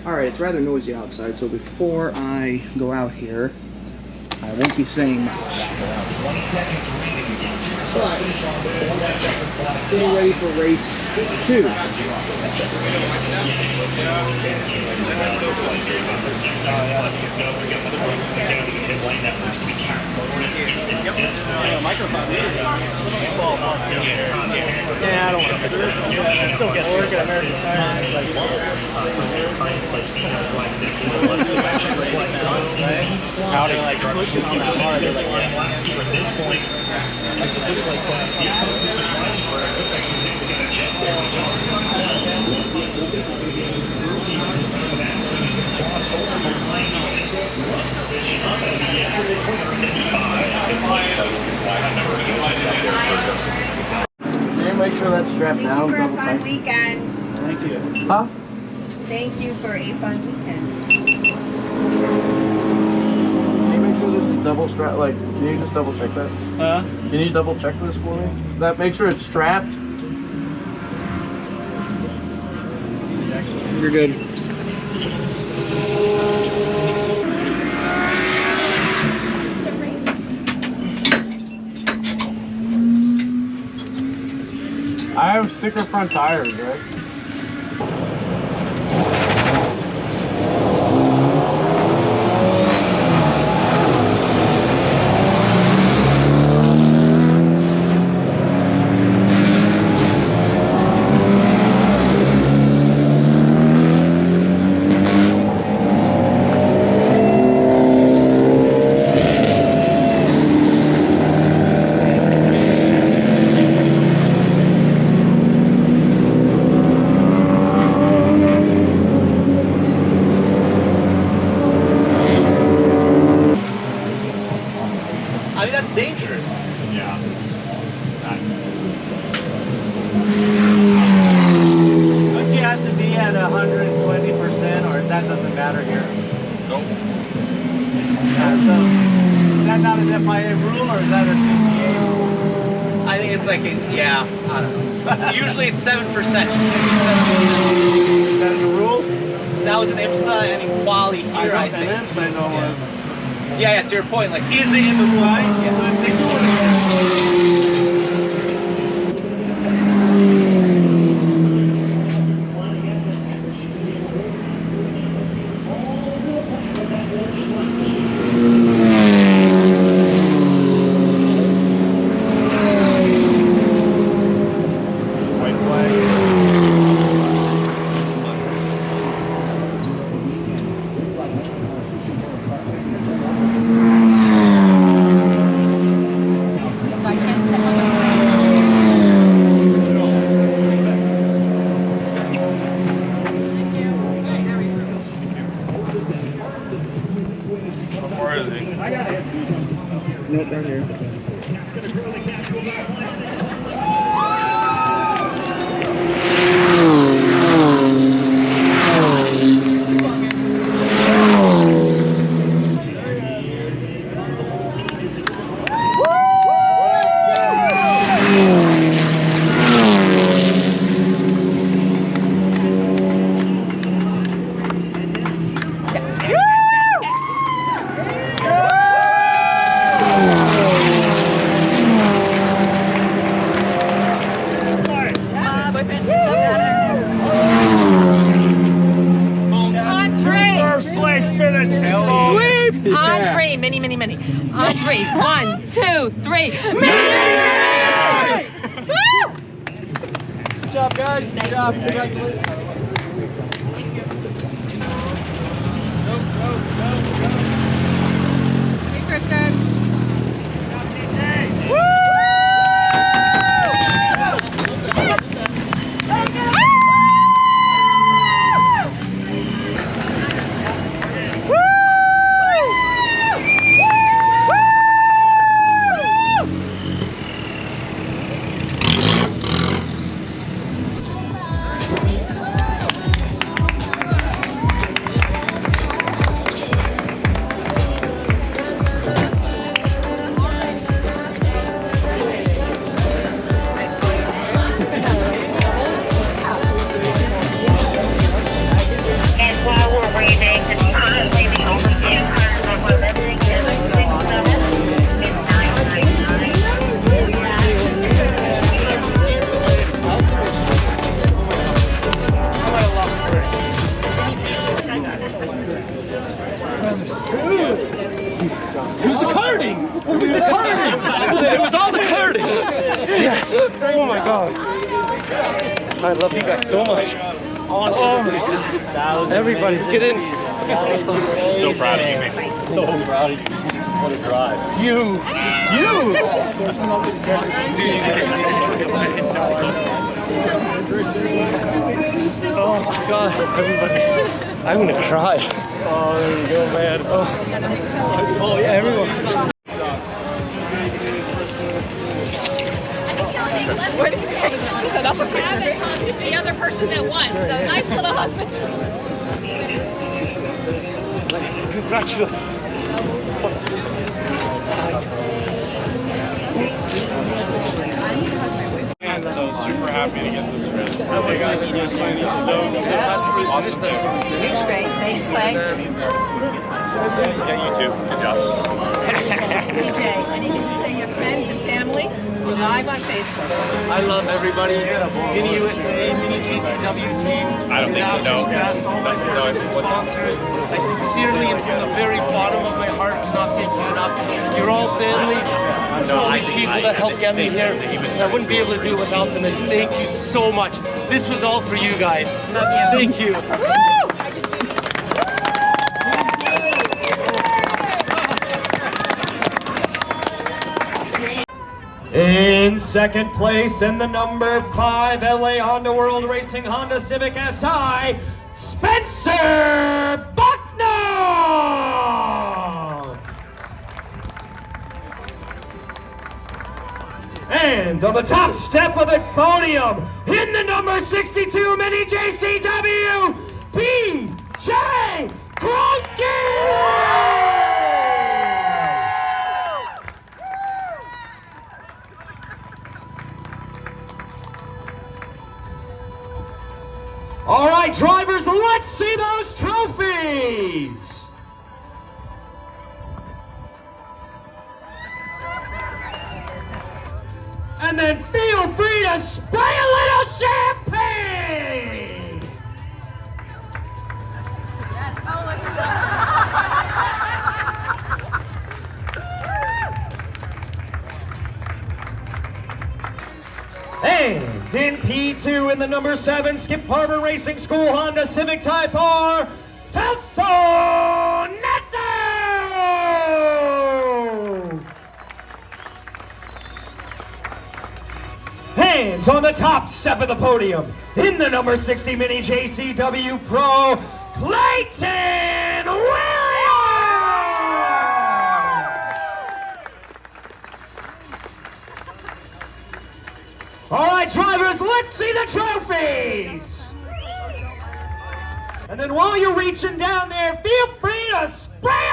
Alright, it's rather noisy outside, so before I go out here, I won't be saying much. 20 seconds remaining. But, getting ready for race 2. Yeah, I don't want to picture it. Still get work at American Tire. How they like pushing on that hard. They're like, yeah. At this point, it looks like looks like he's able to get a jet there. Let's see if Lucas is going to be able to groove here in some of that. So he can cross over the line. Rough position up as he gets to this winner in the V5. Can you make sure that's strapped down? Thank you for a fun weekend. Thank you. Huh? Thank you for a fun weekend. Can you make sure this is double strapped? Like, can you just double check that? Huh? Can you double check this for me? That make sure it's strapped. You're good. I have sticker front tires, right? I mean, that's dangerous. Yeah. Don't you have to be at 120%, or that doesn't matter here? Nope. So, is that not a FIA rule, or is that a TCA rule? I think it's like, yeah, I don't know. Usually it's 7%. Is that the rules? That was an IMSA and equality here, I think. IMSA, I know was. Yeah, to your point, like, is it in the rules? Yeah. So if they do it White flag. Where is he? Nope, right here. Mini. On 3. 1, 2, 3. Good job, guys. Good job. Congratulations. Hey, Kristen. It was the carding! It was the carding! It was all the carding! Yes! Oh my god! I love you guys so much. Oh my god. Everybody, get in. So proud of you, man. So proud of you. What a drive. You! Oh my god, everybody. I'm gonna cry. Oh, there you go, man. Oh yeah, everyone. Where did you get another person? Just the other person that won. So nice little hug picture. Congratulations. And so super happy to get this win. Oh my god, that's awesome. Huge great. Thanks, Clay. Yeah, you too. Good job. DJ, anything to say your friends and family? We're live on Facebook. I love everybody. Mini USA, Mini JCW team. I don't think so, no. Best, all my sponsors. I sincerely and from the very bottom of my heart cannot thank you enough. You're all family. All these people that helped get me here. I wouldn't be able to do it without them, and thank you so much. This was all for you guys. Love you. Thank you. In second place in the number 5 LA Honda World Racing Honda Civic SI, Spencer Bucknell! And on the top step of the podium, in the number 62 Mini JCW, PJ Kroenke! All right, drivers, let's see those trophies. And then feel free to spray a little champagne. And in P2 in the number 7 Skip Harbor Racing School Honda Civic Type R, Celso Neto! And on the top step of the podium, in the number 60 Mini JCW Pro, Clayton Williams! All right, drivers, let's see the trophies. And then while you're reaching down there, feel free to spray